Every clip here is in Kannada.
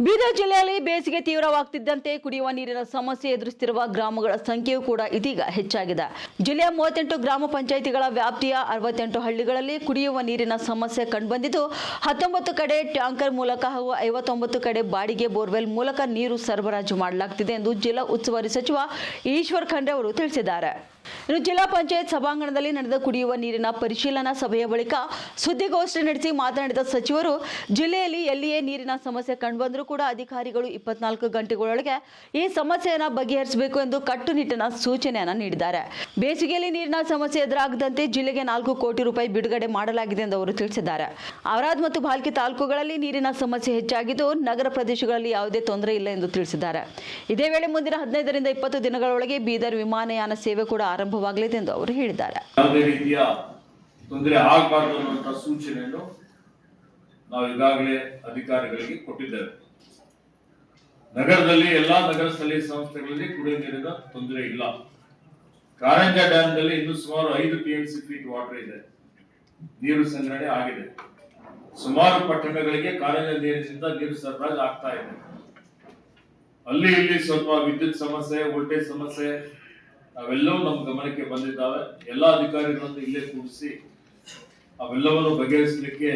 ಬೀದರ್ ಜಿಲ್ಲೆಯಲ್ಲಿ ಬೇಸಿಗೆ ತೀವ್ರವಾಗುತ್ತಿದ್ದಂತೆ ಕುಡಿಯುವ ನೀರಿನ ಸಮಸ್ಯೆ ಎದುರಿಸುತ್ತಿರುವ ಗ್ರಾಮಗಳ ಸಂಖ್ಯೆಯೂ ಕೂಡ ಇದೀಗ ಹೆಚ್ಚಾಗಿದೆ. ಜಿಲ್ಲೆಯ 38 ಗ್ರಾಮ ಪಂಚಾಯಿತಿಗಳ ವ್ಯಾಪ್ತಿಯ 68 ಹಳ್ಳಿಗಳಲ್ಲಿ ಕುಡಿಯುವ ನೀರಿನ ಸಮಸ್ಯೆ ಕಂಡುಬಂದಿದ್ದು 19 ಕಡೆ ಟ್ಯಾಂಕರ್ ಮೂಲಕ ಹಾಗೂ 59 ಕಡೆ ಬಾಡಿಗೆ ಬೋರ್ವೆಲ್ ಮೂಲಕ ನೀರು ಸರಬರಾಜು ಮಾಡಲಾಗುತ್ತಿದೆ ಎಂದು ಜಿಲ್ಲಾ ಉಸ್ತುವಾರಿ ಸಚಿವ ಈಶ್ವರ್ ಖಂಡ್ರೆ ಅವರು ತಿಳಿಸಿದ್ದಾರೆ. ಇನ್ನು ಜಿಲ್ಲಾ ಪಂಚಾಯತ್ ಸಭಾಂಗಣದಲ್ಲಿ ನಡೆದ ಕುಡಿಯುವ ನೀರಿನ ಪರಿಶೀಲನಾ ಸಭೆಯ ಬಳಿಕ ಸುದ್ದಿಗೋಷ್ಠಿ ನಡೆಸಿ ಮಾತನಾಡಿದ ಸಚಿವರು, ಜಿಲ್ಲೆಯಲ್ಲಿ ಎಲ್ಲಿಯೇ ನೀರಿನ ಸಮಸ್ಯೆ ಕಂಡುಬಂದರೂ ಕೂಡ ಅಧಿಕಾರಿಗಳು 24 ಗಂಟೆಗಳೊಳಗೆ ಈ ಸಮಸ್ಯೆಯನ್ನು ಬಗೆಹರಿಸಬೇಕು ಎಂದು ಕಟ್ಟುನಿಟ್ಟಿನ ಸೂಚನೆಯನ್ನು ನೀಡಿದ್ದಾರೆ. ಬೇಸಿಗೆಯಲ್ಲಿ ನೀರಿನ ಸಮಸ್ಯೆ ಎದುರಾಗದಂತೆ ಜಿಲ್ಲೆಗೆ 4 ಕೋಟಿ ರೂಪಾಯಿ ಬಿಡುಗಡೆ ಮಾಡಲಾಗಿದೆ ಎಂದು ಅವರು ತಿಳಿಸಿದ್ದಾರೆ. ಔರಾದ್ ಮತ್ತು ಭಾಲ್ಕಿ ತಾಲೂಕುಗಳಲ್ಲಿ ನೀರಿನ ಸಮಸ್ಯೆ ಹೆಚ್ಚಾಗಿದ್ದು, ನಗರ ಪ್ರದೇಶಗಳಲ್ಲಿ ಯಾವುದೇ ತೊಂದರೆ ಇಲ್ಲ ಎಂದು ತಿಳಿಸಿದ್ದಾರೆ. ಇದೇ ವೇಳೆ ಮುಂದಿನ 15 ರಿಂದ 20 ದಿನಗಳೊಳಗೆ ಬೀದರ್ ವಿಮಾನಯಾನ ಸೇವೆ ಕೂಡ ಆರಂಭವಾಗಲಿದೆ ಎಂದು ಅವರು ಹೇಳಿದ್ದಾರೆ. ಯಾವುದೇ ರೀತಿಯ ತೊಂದರೆ ಆಗಬಾರದು ಅನ್ನುವಂತ ಸೂಚನೆಯನ್ನು ನಾವು ಈಗಾಗಲೇ ಅಧಿಕಾರಿಗಳಿಗೆ ಕೊಟ್ಟಿದ್ದೇವೆ. ನಗರದಲ್ಲಿ ಎಲ್ಲಾ ನಗರ ಸ್ಥಳೀಯ ಸಂಸ್ಥೆಗಳಲ್ಲಿ ಕುಡಿಯುವ ನೀರಿನ ತೊಂದರೆ ಇಲ್ಲ. ಕಾರಂಜಾ ಡ್ಯಾಮ್ನಲ್ಲಿ ಇನ್ನೂ ಸುಮಾರು 5 TMC ಫೀಟ್ ವಾಟರ್ ಇದೆ, ನೀರು ಸಂಗ್ರಹಣೆ ಆಗಿದೆ. ಸುಮಾರು ಪಟ್ಟಣಗಳಿಗೆ ಕಾರಂಜಾ ನೀರಿನಿಂದ ನೀರು ಸರಬರಾಜು ಆಗ್ತಾ ಇದೆ. ಅಲ್ಲಿ ಇಲ್ಲಿ ಸ್ವಲ್ಪ ವಿದ್ಯುತ್ ಸಮಸ್ಯೆ, ವೋಲ್ಟೇಜ್ ಸಮಸ್ಯೆ ಅವೆಲ್ಲವೂ ನಮ್ಮ ಗಮನಕ್ಕೆ ಬಂದಿದ್ದಾವೆ. ಎಲ್ಲ ಅಧಿಕಾರಿಗಳನ್ನು ಇಲ್ಲೇ ಕೂಡಿಸಿ ಅವೆಲ್ಲವನ್ನು ಬಗೆಹರಿಸಲಿಕ್ಕೆ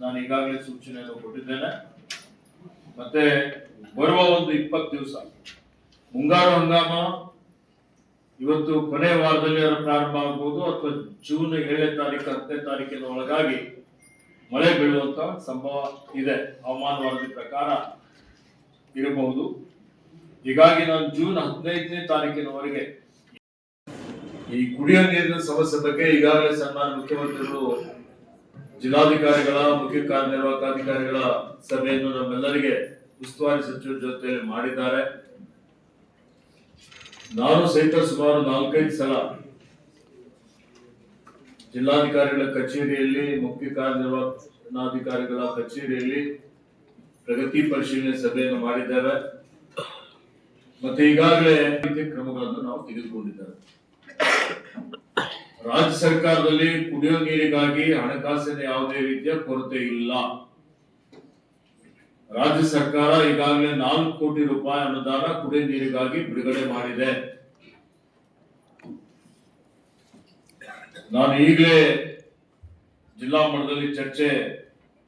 ನಾನು ಈಗಾಗಲೇ ಸೂಚನೆಯನ್ನು ಕೊಟ್ಟಿದ್ದೇನೆ. ಮತ್ತೆ ಬರುವ ಒಂದು 20 ದಿವಸ ಮುಂಗಾರು ಹಂಗಾಮ ಇವತ್ತು ಕೊನೆಯ ವಾರದಲ್ಲಿ ಪ್ರಾರಂಭ ಆಗಬಹುದು ಅಥವಾ ಜೂನ್ 7ನೇ ತಾರೀಕು 10ನೇ ತಾರೀಕಿನ ಒಳಗಾಗಿ ಮಳೆ ಬೀಳುವಂತ ಸಂಭವ ಇದೆ. ಹವಾಮಾನ ವರದಿ ಪ್ರಕಾರ ಇರಬಹುದು. ಹೀಗಾಗಿ ನಾನು ಜೂನ್ 15ನೇ ತಾರೀಕಿನವರೆಗೆ ಈ ಕುಡಿಯುವ ನೀರಿನ ಸಮಸ್ಯೆ ಬಗ್ಗೆ ಈಗಾಗಲೇ ಸನ್ಮಾನ್ಯ ಮುಖ್ಯಮಂತ್ರಿಗಳು ಜಿಲ್ಲಾಧಿಕಾರಿಗಳ, ಮುಖ್ಯ ಕಾರ್ಯನಿರ್ವಾಹಕ ಅಧಿಕಾರಿಗಳ ಸಭೆಯನ್ನು ನಮ್ಮೆಲ್ಲರಿಗೆ ಉಸ್ತುವಾರಿ ಸಚಿವರ ಜೊತೆಯಲ್ಲಿ ಮಾಡಿದ್ದಾರೆ. ನಾನು ಸಹಿತ ಸುಮಾರು 4-5 ಸಲ ಜಿಲ್ಲಾಧಿಕಾರಿಗಳ ಕಚೇರಿಯಲ್ಲಿ, ಮುಖ್ಯ ಕಾರ್ಯನಿರ್ವಹಣಾಧಿಕಾರಿಗಳ ಕಚೇರಿಯಲ್ಲಿ ಪ್ರಗತಿ ಪರಿಶೀಲನೆ ಸಭೆಯನ್ನು ಮಾಡಿದ್ದೇವೆ. ಮತ್ತೆ ಈಗಾಗಲೇ ಕ್ರಮಗಳನ್ನು ನಾವು ತೆಗೆದುಕೊಂಡಿದ್ದೇವೆ. ರಾಜ್ಯ ಸರ್ಕಾರದಲ್ಲಿ ಕುಡಿಯುವ ನೀರಿಗಾಗಿ ಹಣಕಾಸಿನ ಯಾವುದೇ ರೀತಿಯ ಕೊರತೆ ಇಲ್ಲ. ರಾಜ್ಯ ಸರ್ಕಾರ ಈಗಾಗಲೇ 4 ಕೋಟಿ ರೂಪಾಯಿ ಅನುದಾನ ಕುಡಿಯುವ ನೀರಿಗಾಗಿ ಬಿಡುಗಡೆ ಮಾಡಿದೆ. ನಾನು ಈಗಲೇ ಜಿಲ್ಲಾ ಮಟ್ಟದಲ್ಲಿ ಚರ್ಚೆ